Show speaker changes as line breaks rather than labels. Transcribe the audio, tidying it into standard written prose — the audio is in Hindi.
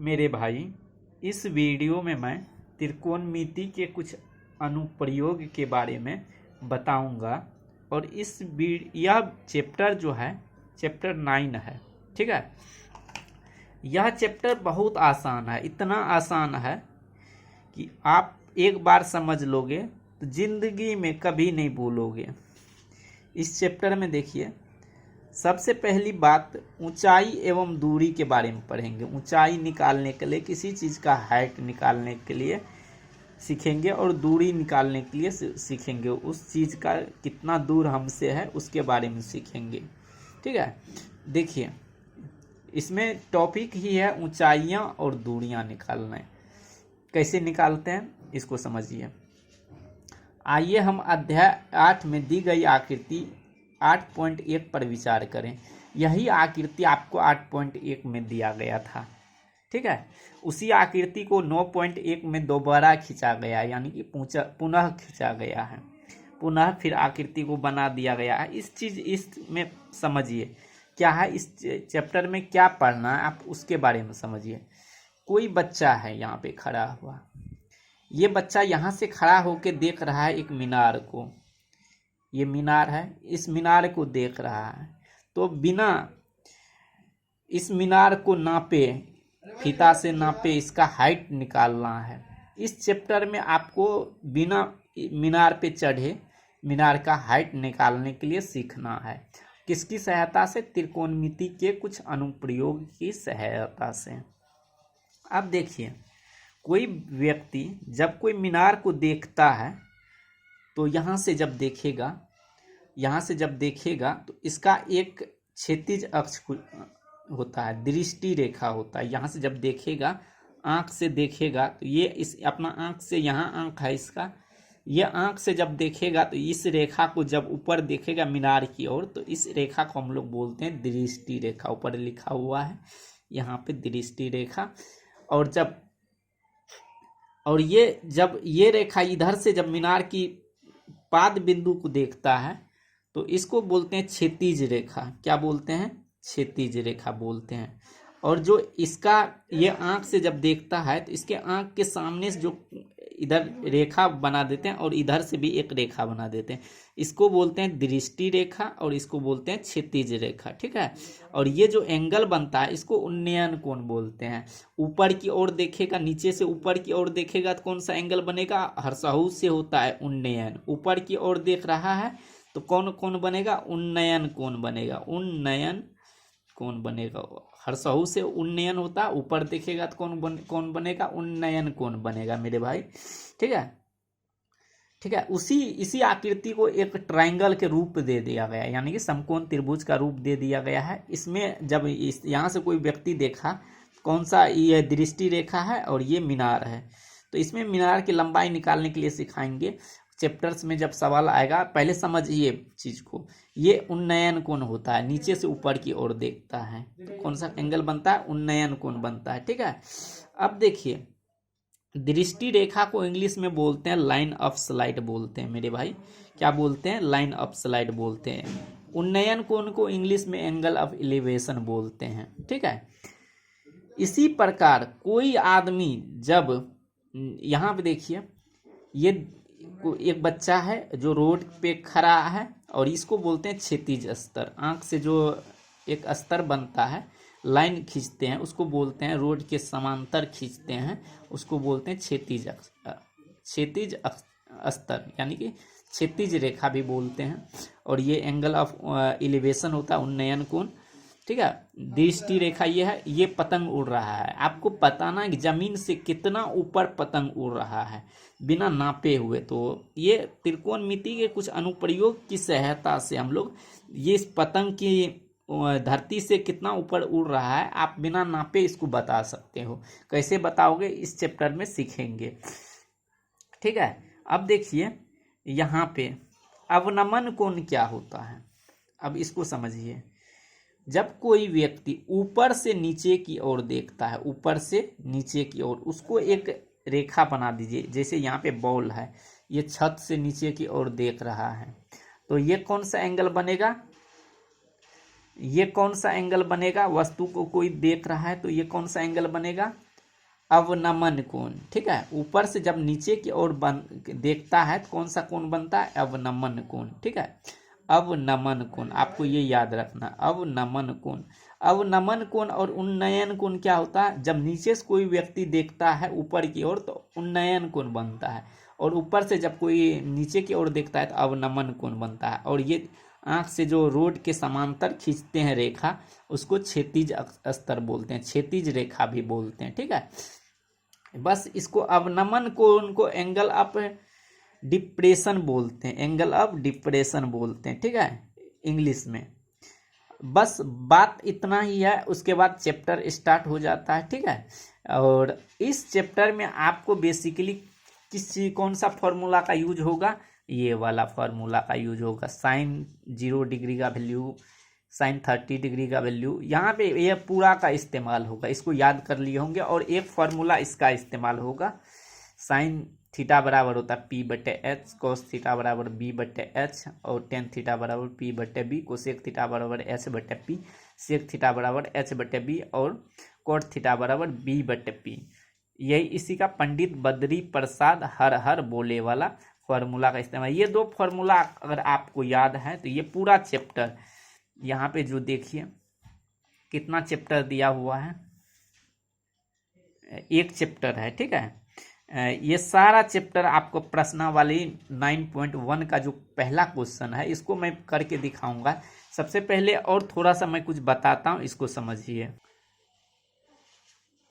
मेरे भाई, इस वीडियो में मैं त्रिकोणमिति के कुछ अनुप्रयोग के बारे में बताऊंगा। और यह चैप्टर जो है चैप्टर 9 है। ठीक है, यह चैप्टर बहुत आसान है, इतना आसान है कि आप एक बार समझ लोगे तो जिंदगी में कभी नहीं भूलोगे। इस चैप्टर में देखिए, सबसे पहली बात ऊंचाई एवं दूरी के बारे में पढ़ेंगे। ऊंचाई निकालने के लिए, किसी चीज़ का हाइट निकालने के लिए सीखेंगे और दूरी निकालने के लिए सीखेंगे। उस चीज़ का कितना दूर हमसे है उसके बारे में सीखेंगे। ठीक है, देखिए इसमें टॉपिक ही है ऊंचाइयां और दूरियां निकालना। कैसे निकालते हैं इसको समझिए। आइए हम अध्याय 8 में दी गई आकृति 8.1 पर विचार करें। यही आकृति आपको 8.1 में दिया गया था। ठीक है, उसी आकृति को 9.1 में दोबारा खींचा गया, यानी कि पुनः खींचा गया है। पुनः फिर आकृति को बना दिया गया है। इसमें समझिए क्या है, इस चैप्टर में क्या पढ़ना है आप उसके बारे में समझिए। कोई बच्चा है यहाँ पे खड़ा हुआ, ये बच्चा यहाँ से खड़ा होके देख रहा है एक मीनार को। ये मीनार है, इस मीनार को देख रहा है। तो बिना इस मीनार को नापे, फीता से नापे, इसका हाइट निकालना है। इस चैप्टर में आपको बिना मीनार पे चढ़े मीनार का हाइट निकालने के लिए सीखना है। किसकी सहायता से? त्रिकोणमिति के कुछ अनुप्रयोग की सहायता से। अब देखिए, कोई व्यक्ति जब कोई मीनार को देखता है तो यहाँ से जब देखेगा तो इसका एक क्षैतिज अक्ष होता है, दृष्टि रेखा होता है। यहाँ से जब देखेगा, आँख से देखेगा तो ये इस अपना आँख से, यहाँ आँख है इसका, ये आँख से जब देखेगा तो इस रेखा को जब ऊपर देखेगा मीनार की ओर, तो इस रेखा को हम लोग बोलते हैं दृष्टि रेखा। ऊपर लिखा हुआ है यहाँ पे दृष्टि रेखा। और ये रेखा इधर से जब मीनार की पाद बिंदु को देखता है तो इसको बोलते हैं क्षैतिज रेखा। क्या बोलते हैं? क्षैतिज रेखा बोलते हैं। और जो इसका ये आँख से जब देखता है तो इसके आँख के सामने से जो इधर रेखा बना देते हैं और इधर से भी एक रेखा बना देते हैं, इसको बोलते हैं दृष्टि रेखा और इसको बोलते हैं क्षैतिज रेखा। ठीक है, और ये जो एंगल बनता है इसको उन्नयन कोण बोलते हैं। ऊपर की ओर देखेगा, नीचे से ऊपर की ओर देखेगा तो कौन सा एंगल बनेगा? हर्षहु से होता है उन्नयन। ऊपर की ओर देख रहा है तो कौन कोण बनेगा? उन्नयन कोण बनेगा। उन्नयन कोण बनेगा। हर्षहु से उन्नयन होता, ऊपर देखेगा तो कौन बनेगा? उन्नयन कोण बनेगा मेरे भाई। ठीक है, इसी आकृति को एक ट्रायंगल के रूप दे दिया गया, यानी कि समकोण त्रिभुज का रूप दे दिया गया है। इसमें जब यहाँ से कोई व्यक्ति देखा, कौन सा? ये दृष्टि रेखा है और ये मीनार है। तो इसमें मीनार की लंबाई निकालने के लिए सिखाएंगे। चैप्टर्स में जब सवाल आएगा पहले समझिए चीज को। ये उन्नयन कोण होता है, नीचे से ऊपर की ओर देखता है तो कौन सा एंगल बनता है? उन्नयन कोण बनता है। ठीक है, अब देखिए, दृष्टि रेखा को इंग्लिश में बोलते हैं लाइन ऑफ स्लाइड बोलते हैं मेरे भाई। क्या बोलते हैं? लाइन ऑफ स्लाइड बोलते हैं। उन्नयन कोण को इंग्लिश में एंगल ऑफ एलिवेशन बोलते हैं। ठीक है, इसी प्रकार कोई आदमी जब, यहाँ पे देखिए, ये एक बच्चा है जो रोड पे खड़ा है और इसको बोलते हैं क्षैतिज स्तर। आँख से जो एक स्तर बनता है, लाइन खींचते हैं, उसको बोलते हैं, रोड के समांतर खींचते हैं, उसको बोलते हैं क्षैतिज स्तर, यानी कि क्षैतिज रेखा भी बोलते हैं। और ये एंगल ऑफ एलिवेशन होता है, उन्नयन कोण। ठीक है, दृष्टि रेखा ये है। ये पतंग उड़ रहा है, आपको बताना है कि जमीन से कितना ऊपर पतंग उड़ रहा है बिना नापे हुए। तो ये त्रिकोणमिति के कुछ अनुप्रयोग की सहायता से हम लोग ये इस पतंग की धरती से कितना ऊपर उड़ रहा है आप बिना नापे इसको बता सकते हो। कैसे बताओगे? इस चैप्टर में सीखेंगे। ठीक है, अब देखिए यहाँ पे अवनमन कोण क्या होता है। अब इसको समझिए। जब कोई व्यक्ति ऊपर से नीचे की ओर देखता है, ऊपर से नीचे की ओर, उसको एक रेखा बना दीजिए। जैसे यहाँ पे बॉल है, ये छत से नीचे की ओर देख रहा है, तो ये कौन सा एंगल बनेगा? ये कौन सा एंगल बनेगा? वस्तु को कोई देख रहा है तो ये कौन सा एंगल बनेगा? अवनमन कोण, ठीक है। ऊपर से जब नीचे की ओर देखता है तो कौन सा कोण बनता है? अवनमन कोण, ठीक है। अवनमन कोण, आपको ये याद रखना, अवनमन कोण। अवनमन कोण और उन्नयन कोण क्या होता है? जब नीचे से कोई व्यक्ति देखता है ऊपर की ओर तो उन्नयन कोण बनता है, और ऊपर से जब कोई नीचे की ओर देखता है तो अवनमन कोण बनता है। और ये आंख से जो रोड के समांतर खींचते हैं रेखा, उसको क्षैतिज स्तर बोलते हैं, क्षैतिज रेखा भी बोलते हैं, ठीक है। बस इसको अवनमन कोण को एंगल ऑफ डिप्रेशन बोलते हैं, एंगल ऑफ डिप्रेशन बोलते हैं, ठीक है, इंग्लिश में। बस बात इतना ही है, उसके बाद चैप्टर स्टार्ट हो जाता है, ठीक है। और इस चैप्टर में आपको बेसिकली कौन सा फॉर्मूला का यूज होगा? ये वाला फॉर्मूला का यूज होगा। साइन 0 डिग्री का वैल्यू, साइन 30 डिग्री का वैल्यू, यहाँ पे ये पूरा का इस्तेमाल होगा, इसको याद कर लिए होंगे। और एक फॉर्मूला इसका इस्तेमाल होगा, साइन थीटा बराबर होता है P/H, कोस थीटा बराबर B/H, और टेन थीटा बराबर P/B, कोसेक थीटा बराबर H/P, सेक थीटा बराबर H/B, और कोट थीटा बराबर B/P। यही इसी का पंडित बद्री प्रसाद हर हर बोले वाला फॉर्मूला का इस्तेमाल। ये दो फॉर्मूला अगर आपको याद है तो ये पूरा चैप्टर, यहाँ पे जो देखिए कितना चैप्टर दिया हुआ है, एक चैप्टर है, ठीक है। ये सारा चैप्टर आपको प्रश्नावली 9.1 का जो पहला क्वेश्चन है, इसको मैं करके दिखाऊंगा। सबसे पहले और थोड़ा सा मैं कुछ बताता हूँ, इसको समझिए।